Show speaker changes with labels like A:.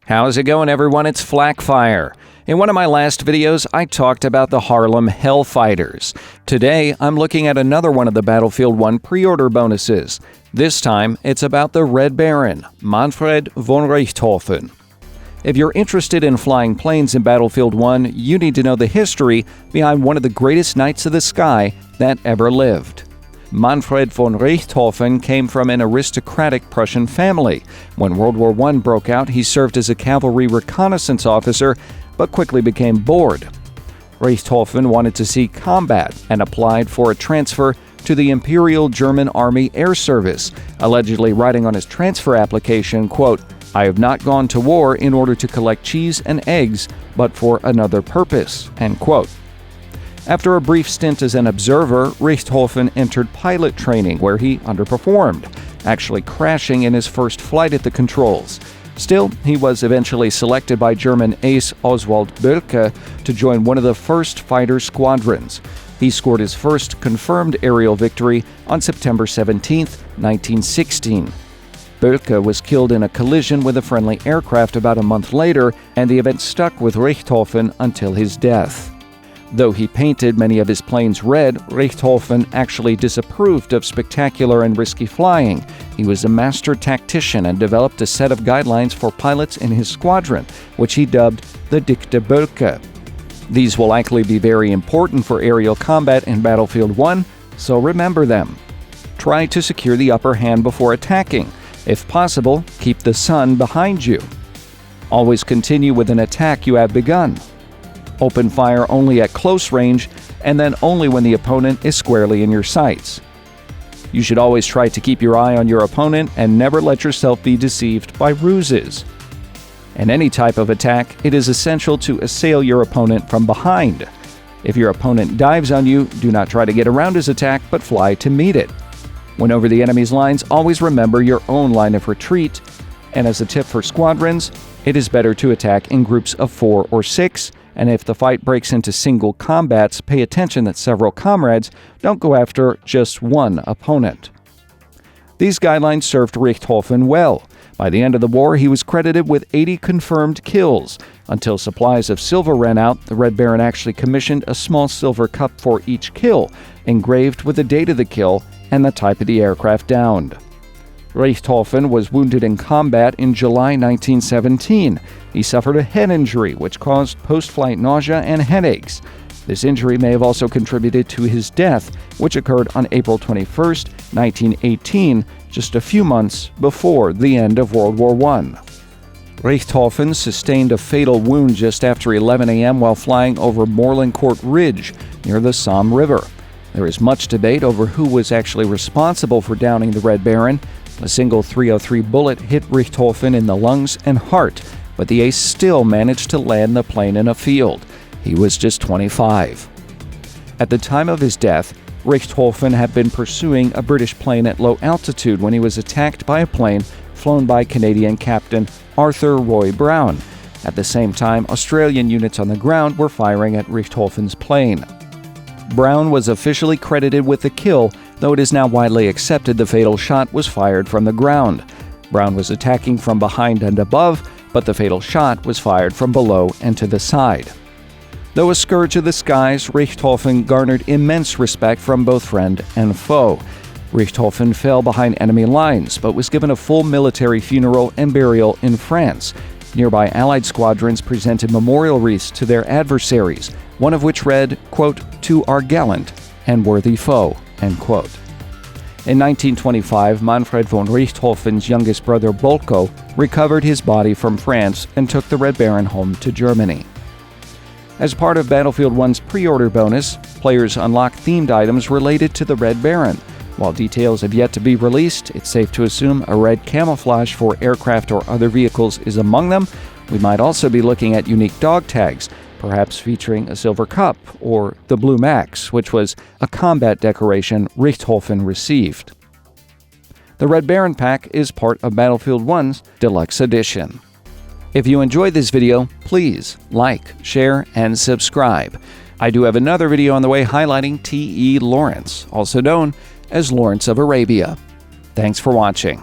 A: How's it going, everyone? It's Flakfire. In one of my last videos, I talked about the Haarlem Hellfighters. Today, I'm looking at another one of the Battlefield 1 pre-order bonuses. This time, it's about the Red Baron, Manfred von Richthofen. If you're interested in flying planes in Battlefield 1, you need to know the history behind one of the greatest knights of the sky that ever lived. Manfred von Richthofen came from an aristocratic Prussian family. When World War I broke out, he served as a cavalry reconnaissance officer, but quickly became bored. Richthofen wanted to see combat and applied for a transfer to the Imperial German Army Air Service, allegedly writing on his transfer application, quote, "I have not gone to war in order to collect cheese and eggs, but for another purpose," end quote. After a brief stint as an observer, Richthofen entered pilot training where he underperformed, actually crashing in his first flight at the controls. Still, he was eventually selected by German ace Oswald Boelcke to join one of the first fighter squadrons. He scored his first confirmed aerial victory on September 17, 1916. Boelcke was killed in a collision with a friendly aircraft about a month later, and the event stuck with Richthofen until his death. Though he painted many of his planes red, Richthofen actually disapproved of spectacular and risky flying. He was a master tactician and developed a set of guidelines for pilots in his squadron, which he dubbed the Dicta Boelcke. These will likely be very important for aerial combat in Battlefield 1, so remember them. Try to secure the upper hand before attacking. If possible, keep the sun behind you. Always continue with an attack you have begun. Open fire only at close range, and then only when the opponent is squarely in your sights. You should always try to keep your eye on your opponent and never let yourself be deceived by ruses. In any type of attack, it is essential to assail your opponent from behind. If your opponent dives on you, do not try to get around his attack, but fly to meet it. When over the enemy's lines, always remember your own line of retreat. And as a tip for squadrons, it is better to attack in groups of 4 or 6, and if the fight breaks into single combats, pay attention that several comrades don't go after just one opponent. These guidelines served Richthofen well. By the end of the war, he was credited with 80 confirmed kills. Until supplies of silver ran out, the Red Baron actually commissioned a small silver cup for each kill, engraved with the date of the kill and the type of the aircraft downed. Richthofen was wounded in combat in July 1917. He suffered a head injury, which caused post-flight nausea and headaches. This injury may have also contributed to his death, which occurred on April 21, 1918, just a few months before the end of World War I. Richthofen sustained a fatal wound just after 11 a.m. while flying over Moorlancourt Ridge near the Somme River. There is much debate over who was actually responsible for downing the Red Baron. A single .303 bullet hit Richthofen in the lungs and heart, but the ace still managed to land the plane in a field. He was just 25. At the time of his death, Richthofen had been pursuing a British plane at low altitude when he was attacked by a plane flown by Canadian Captain Arthur Roy Brown. At the same time, Australian units on the ground were firing at Richthofen's plane. Brown was officially credited with the kill, though it is now widely accepted the fatal shot was fired from the ground. Brown was attacking from behind and above, but the fatal shot was fired from below and to the side. Though a scourge of the skies, Richthofen garnered immense respect from both friend and foe. Richthofen fell behind enemy lines, but was given a full military funeral and burial in France. Nearby Allied squadrons presented memorial wreaths to their adversaries, one of which read, quote, "To our gallant and worthy foe," end quote. In 1925, Manfred von Richthofen's youngest brother Boelcke recovered his body from France and took the Red Baron home to Germany. As part of Battlefield 1's pre-order bonus, players unlock themed items related to the Red Baron. While details have yet to be released, it's safe to assume a red camouflage for aircraft or other vehicles is among them. We might also be looking at unique dog tags, perhaps featuring a silver cup or the Blue Max, which was a combat decoration Richthofen received. The Red Baron pack is part of Battlefield 1's Deluxe Edition. If you enjoyed this video, please like, share, and subscribe. I do have another video on the way highlighting T.E. Lawrence, also known as Lawrence of Arabia. Thanks for watching.